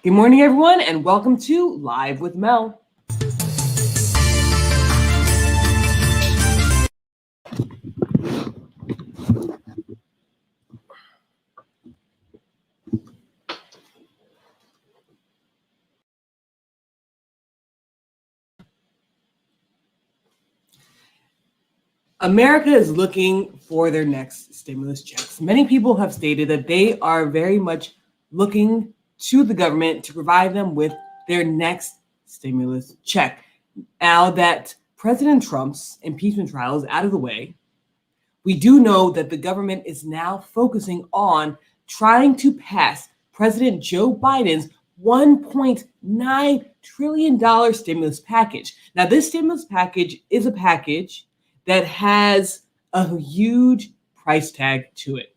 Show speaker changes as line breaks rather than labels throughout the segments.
Good morning, everyone, and welcome to Live with Mel. America is looking for their next stimulus checks. Many people have stated that they are very much looking to the government to provide them with their next stimulus check. Now that President Trump's impeachment trial is out of the way, we do know that the government is now focusing on trying to pass President Joe Biden's $1.9 trillion stimulus package. Now, this stimulus package is a package that has a huge price tag to it.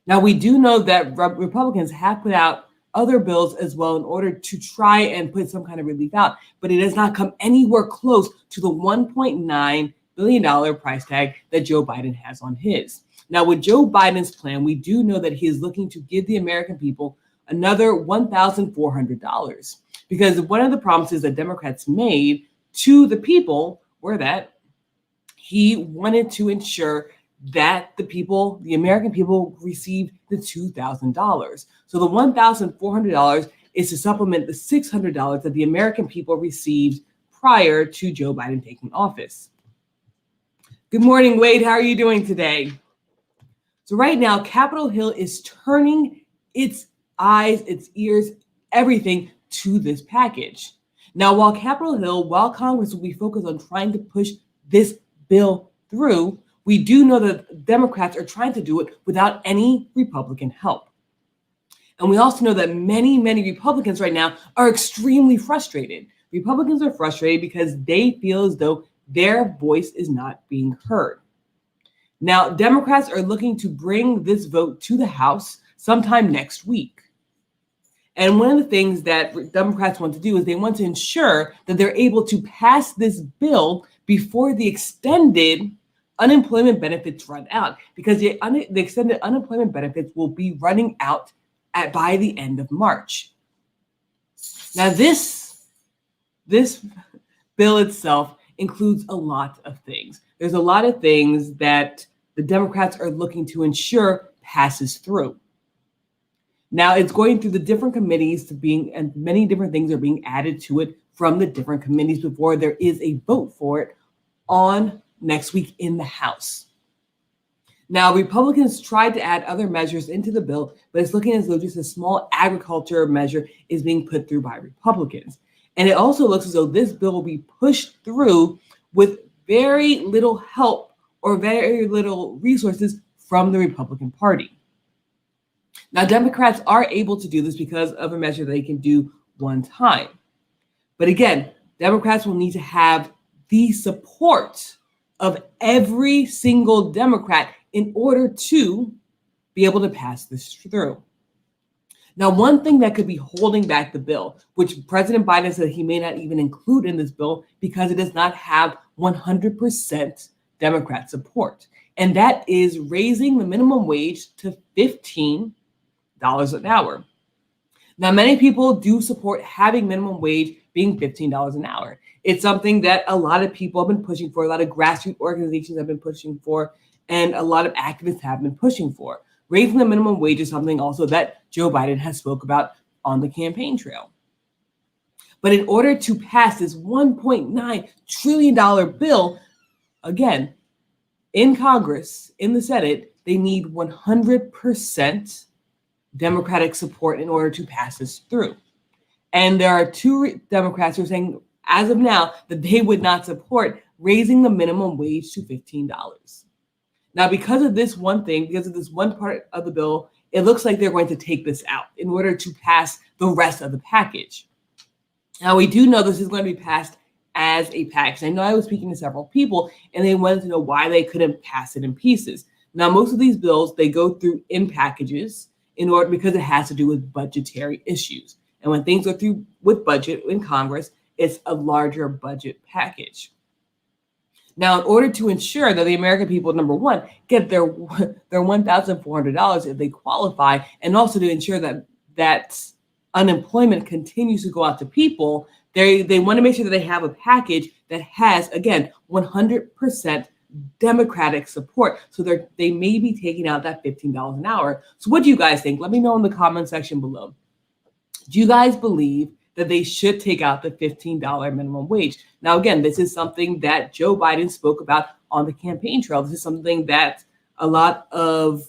Now, we do know that Republicans have put out other bills as well in order to try and put some kind of relief out, but it has not come anywhere close to the $1.9 billion price tag that Joe Biden has on his. Now, with Joe Biden's plan, we do know that he is looking to give the American people another $1,400, because one of the promises that Democrats made to the people were that he wanted to ensure that the American people received the $2,000. So the $1,400 is to supplement the $600 that the American people received prior to Joe Biden taking office. Good morning, Wade. How are you doing today? So right now, Capitol Hill is turning its eyes, its ears, everything to this package. Now, while Congress will be focused on trying to push this bill through, we do know that Democrats are trying to do it without any Republican help. And we also know that many Republicans right now are extremely frustrated. Republicans are frustrated because they feel as though their voice is not being heard. Now, Democrats are looking to bring this vote to the House sometime next week. And one of the things that Democrats want to do is they want to ensure that they're able to pass this bill before the extended unemployment benefits run out, because the extended unemployment benefits will be running out by the end of March. Now, this bill itself includes a lot of things. There's a lot of things that the Democrats are looking to ensure passes through. Now, it's going through the different committees and many different things are being added to it from the different committees before there is a vote for it on next week in the House. Now, Republicans tried to add other measures into the bill, but it's looking as though just a small agriculture measure is being put through by Republicans. And it also looks as though this bill will be pushed through with very little help or very little resources from the Republican Party. Now, Democrats are able to do this because of a measure they can do one time. But again, Democrats will need to have the support of every single Democrat in order to be able to pass this through. Now, one thing that could be holding back the bill, which President Biden said he may not even include in this bill because it does not have 100% Democrat support, and that is raising the minimum wage to $15 an hour. Now, many people do support having minimum wage being $15 an hour. It's something that a lot of people have been pushing for, a lot of grassroots organizations have been pushing for, and a lot of activists have been pushing for. Raising the minimum wage is something also that Joe Biden has spoke about on the campaign trail. But in order to pass this $1.9 trillion bill, again, in Congress, in the Senate, they need 100% Democratic support in order to pass this through. And there are two Democrats who are saying, as of now, that they would not support raising the minimum wage to $15. Now, because of this one thing, because of this one part of the bill, it looks like they're going to take this out in order to pass the rest of the package. Now, we do know this is going to be passed as a package. I know I was speaking to several people, and they wanted to know why they couldn't pass it in pieces. Now, most of these bills, they go through in packages because it has to do with budgetary issues. And when things go through with budget in Congress, it's a larger budget package. Now, in order to ensure that the American people, number one, get their $1,400 if they qualify, and also to ensure that unemployment continues to go out to people, they want to make sure that they have a package that has, again, 100% Democratic support. So they may be taking out that $15 an hour. So what do you guys think? Let me know in the comment section below. Do you guys believe that they should take out the $15 minimum wage? Now, again, this is something that Joe Biden spoke about on the campaign trail. This is something that a lot of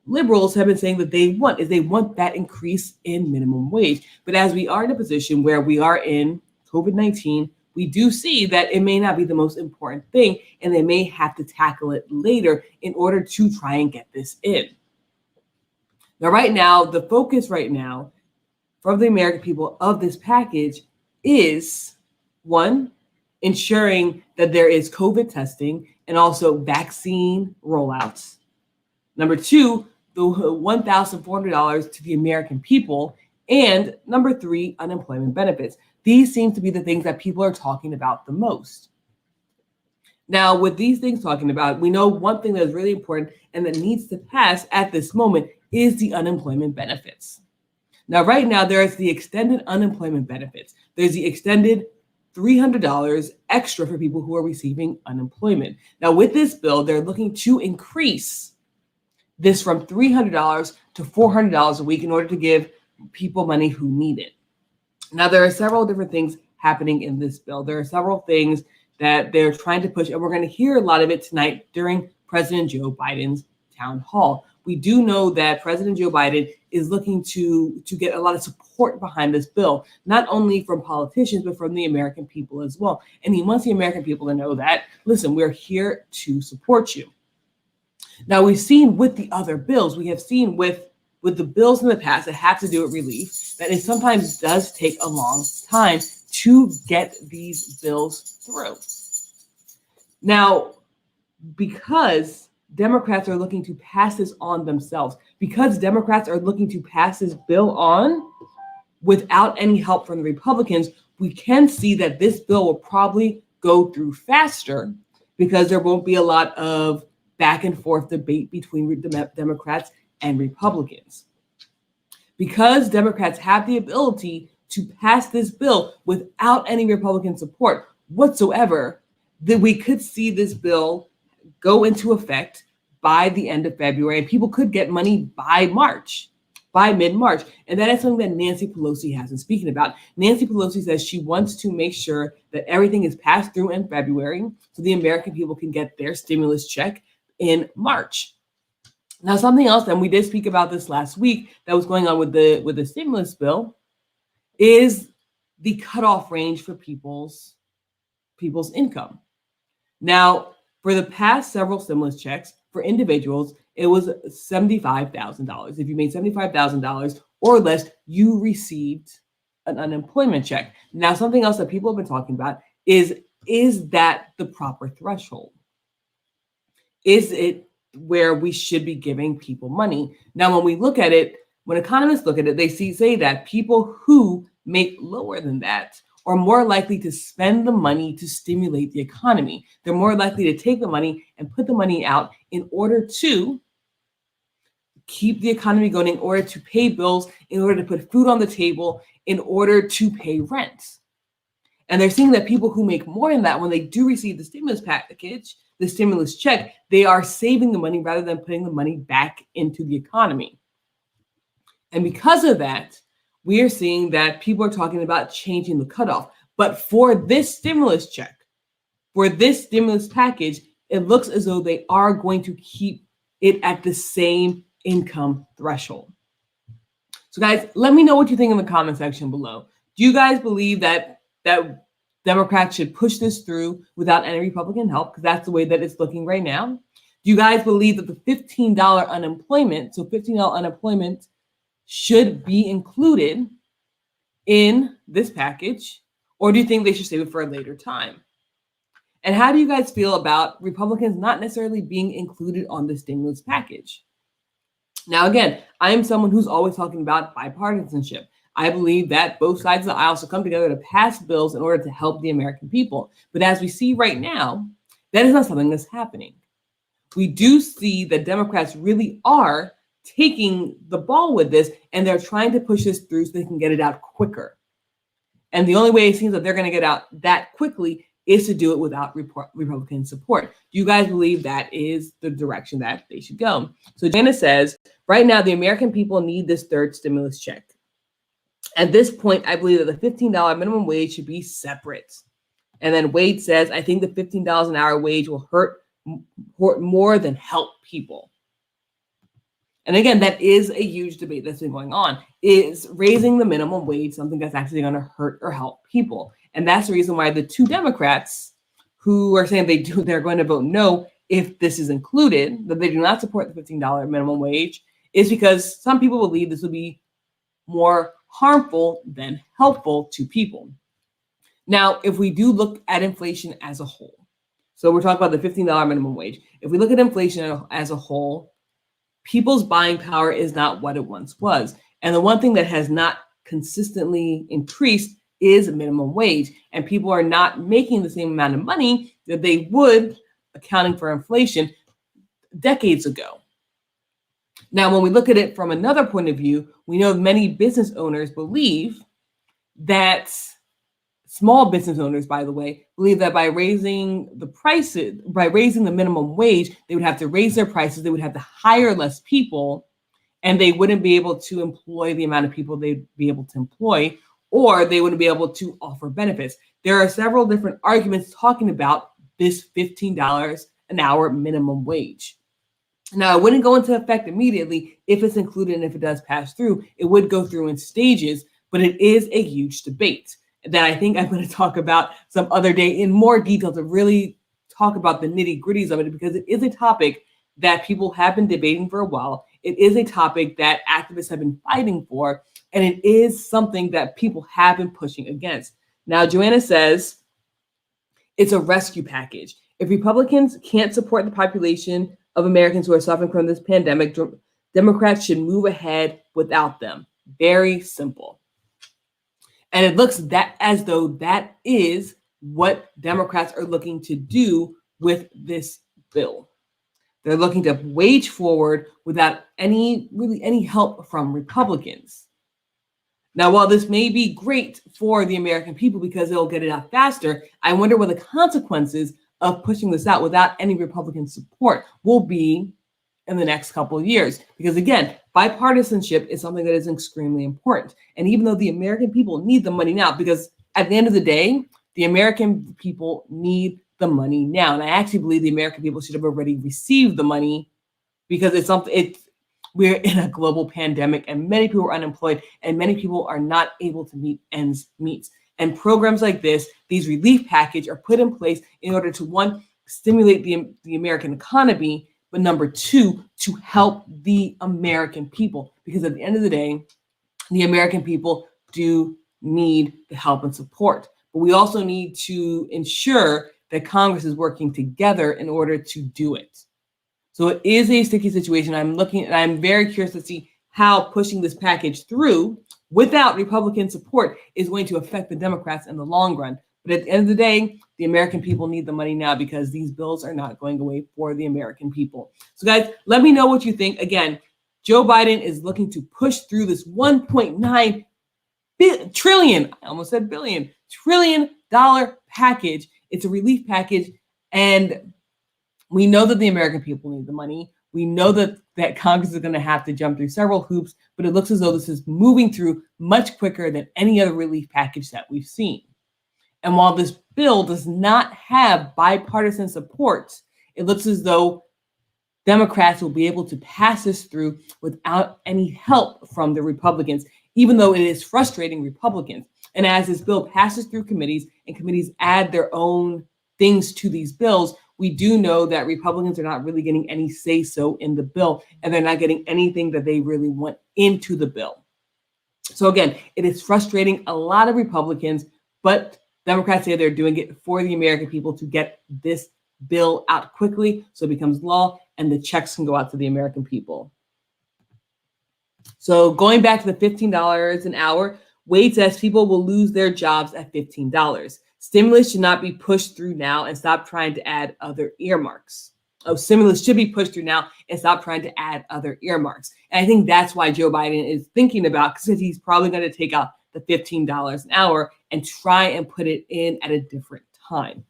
liberals have been saying that they want that increase in minimum wage. But as we are in a position where we are in COVID-19, we do see that it may not be the most important thing, and they may have to tackle it later in order to try and get this in. Now, right now, the focus right now from the American people of this package is, one, ensuring that there is COVID testing and also vaccine rollouts. Number two, the $1,400 to the American people. And number three, unemployment benefits. These seem to be the things that people are talking about the most. Now, with these things talking about, we know one thing that is really important and that needs to pass at this moment is the unemployment benefits. Now, right now, there is the extended unemployment benefits. There's the extended $300 extra for people who are receiving unemployment. Now, with this bill, they're looking to increase this from $300 to $400 a week in order to give people money who need it. Now, there are several different things happening in this bill. There are several things that they're trying to push, and we're going to hear a lot of it tonight during President Joe Biden's town hall. We do know that President Joe Biden is looking to get a lot of support behind this bill, not only from politicians, but from the American people as well. And he wants the American people to know that, listen, we're here to support you. Now, we've seen with the other bills, we have seen with the bills in the past that have to do with relief, that it sometimes does take a long time to get these bills through. Now, because Democrats are looking to pass this on themselves, because Democrats are looking to pass this bill on without any help from the Republicans, we can see that this bill will probably go through faster because there won't be a lot of back and forth debate between Democrats and Republicans. Because Democrats have the ability to pass this bill without any Republican support whatsoever, that we could see this bill go into effect by the end of February, and people could get money by mid-March. And that is something that Nancy Pelosi has been speaking about. Nancy Pelosi says she wants to make sure that everything is passed through in February so the American people can get their stimulus check in March. Now, something else, and we did speak about this last week, that was going on with the stimulus bill, is the cutoff range for people's income. Now, for the past several stimulus checks for individuals, it was $75,000. If you made $75,000 or less, you received an unemployment check. Now, something else that people have been talking about is that the proper threshold? Is it where we should be giving people money? Now, when we look at it, when economists look at it, they say that people who make lower than that are more likely to spend the money to stimulate the economy. They're more likely to take the money and put the money out in order to keep the economy going, in order to pay bills, in order to put food on the table, in order to pay rent. And they're seeing that people who make more than that, when they do receive the stimulus package, the stimulus check, they are saving the money rather than putting the money back into the economy. And because of that, we are seeing that people are talking about changing the cutoff. But for this stimulus check, for this stimulus package, it looks as though they are going to keep it at the same income threshold. So guys, let me know what you think in the comment section below. Do you guys believe that Democrats should push this through without any Republican help? Because that's the way that it's looking right now. Do you guys believe that the $15 unemployment, so $15 unemployment, should be included in this package? Or do you think they should save it for a later time? And how do you guys feel about Republicans not necessarily being included on the stimulus package? Now, again, I am someone who's always talking about bipartisanship. I believe that both sides of the aisle should come together to pass bills in order to help the American people. But as we see right now, that is not something that's happening. We do see that Democrats really are taking the ball with this, and they're trying to push this through so they can get it out quicker. And the only way it seems that they're going to get out that quickly is to do it without Republican support. Do you guys believe that is the direction that they should go? So Jana says, right now, the American people need this third stimulus check. At this point, I believe that the $15 minimum wage should be separate. And then Wade says, I think the $15 an hour wage will hurt more than help people. And again, that is a huge debate that's been going on. Is raising the minimum wage something that's actually going to hurt or help people? And that's the reason why the two Democrats who are saying they're going to vote no if this is included, that they do not support the $15 minimum wage, is because some people believe this will be more harmful than helpful to people. Now, if we do look at inflation as a whole, so we're talking about the $15 minimum wage. If we look at inflation as a whole, people's buying power is not what it once was. And the one thing that has not consistently increased is minimum wage. And people are not making the same amount of money that they would, accounting for inflation, decades ago. Now, when we look at it from another point of view, we know many business owners believe that, small business owners, by the way, believe that by raising the prices, by raising the minimum wage, they would have to raise their prices, they would have to hire less people, and they wouldn't be able to employ the amount of people they'd be able to employ, or they wouldn't be able to offer benefits. There are several different arguments talking about this $15 an hour minimum wage. Now, it wouldn't go into effect immediately if it's included and if it does pass through. It would go through in stages, but it is a huge debate that I think I'm going to talk about some other day in more detail to really talk about the nitty-gritties of it, because it is a topic that people have been debating for a while. It is a topic that activists have been fighting for, and it is something that people have been pushing against. Now, Joanna says it's a rescue package. If Republicans can't support the population of Americans who are suffering from this pandemic, Democrats should move ahead without them. Very simple. And it looks as though that is what Democrats are looking to do with this bill. They're looking to wage forward without any help from Republicans. Now, while this may be great for the American people because it'll get it out faster, I wonder what the consequences of pushing this out without any Republican support will be in the next couple of years. Because again, bipartisanship is something that is extremely important. And even though the American people need the money now, because at the end of the day, the American people need the money now. And I actually believe the American people should have already received the money, because we're in a global pandemic and many people are unemployed and many people are not able to meet ends meet. And programs like this, these relief package, are put in place in order to, one, stimulate the American economy, but number two, to help the American people. Because at the end of the day, the American people do need the help and support. But we also need to ensure that Congress is working together in order to do it. So it is a sticky situation. I'm very curious to see how pushing this package through without Republican support is going to affect the Democrats in the long run. But at the end of the day, the American people need the money now, because these bills are not going away for the American people. So guys, let me know what you think. Again, Joe Biden is looking to push through this $1.9 trillion, I almost said billion, $1 trillion package. It's a relief package. And we know that the American people need the money. We know that Congress is going to have to jump through several hoops, but it looks as though this is moving through much quicker than any other relief package that we've seen. And while this bill does not have bipartisan support, it looks as though Democrats will be able to pass this through without any help from the Republicans, even though it is frustrating Republicans. And as this bill passes through committees and committees add their own things to these bills, we do know that Republicans are not really getting any say-so in the bill, and they're not getting anything that they really want into the bill. So again, it is frustrating a lot of Republicans, but Democrats say they're doing it for the American people to get this bill out quickly so it becomes law and the checks can go out to the American people. So going back to the $15 an hour, Wade says people will lose their jobs at $15. Stimulus should not be pushed through now, and stop trying to add other earmarks. stimulus should be pushed through now and stop trying to add other earmarks. And I think that's why Joe Biden is thinking about, because he's probably going to take out the $15 an hour and try and put it in at a different time.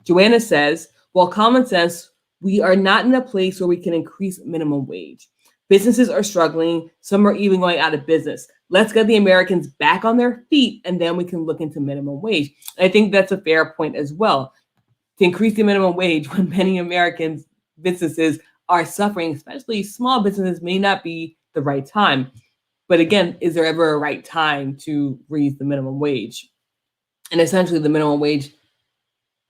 Joanna says, well, common sense, we are not in a place where we can increase minimum wage. Businesses are struggling. Some are even going out of business. Let's get the Americans back on their feet, and then we can look into minimum wage. And I think that's a fair point as well. To increase the minimum wage when many Americans businesses are suffering, especially small businesses, may not be the right time. But again, is there ever a right time to raise the minimum wage? And essentially, the minimum wage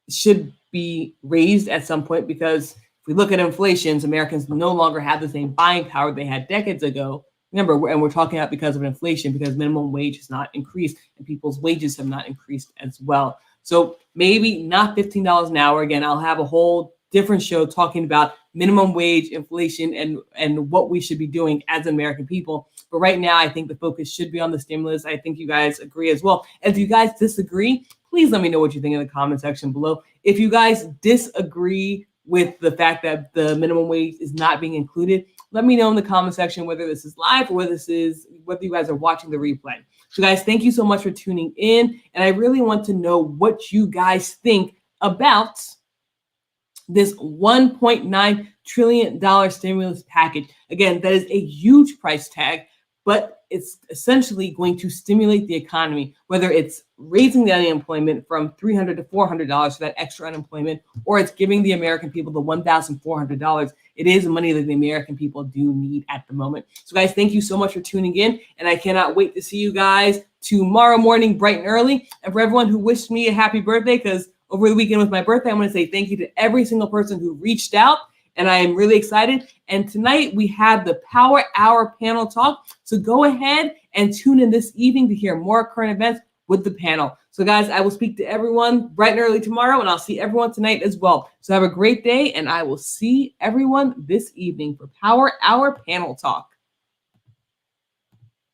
should be raised at some point, because if we look at inflation, Americans no longer have the same buying power they had decades ago. Remember, and we're talking about because of inflation, because minimum wage has not increased and people's wages have not increased as well. So maybe not $15 an hour. Again, I'll have a whole different show talking about minimum wage, inflation, and what we should be doing as American people. But right now, I think the focus should be on the stimulus. I think you guys agree as well. And if you guys disagree, please let me know what you think in the comment section below. If you guys disagree with the fact that the minimum wage is not being included, let me know in the comment section whether this is live or whether you guys are watching the replay. So guys, thank you so much for tuning in. And I really want to know what you guys think about this $1.9 trillion stimulus package. Again, that is a huge price tag, but it's essentially going to stimulate the economy, whether it's raising the unemployment from $300 to $400 for that extra unemployment, or it's giving the American people the $1,400. It is money that the American people do need at the moment. So guys, thank you so much for tuning in, and I cannot wait to see you guys tomorrow morning, bright and early. And for everyone who wished me a happy birthday, because over the weekend was my birthday, I want to say thank you to every single person who reached out, and I am really excited. And tonight we have the Power Hour panel talk. So go ahead and tune in this evening to hear more current events with the panel. So guys, I will speak to everyone bright and early tomorrow, and I'll see everyone tonight as well. So have a great day, and I will see everyone this evening for Power Hour panel talk.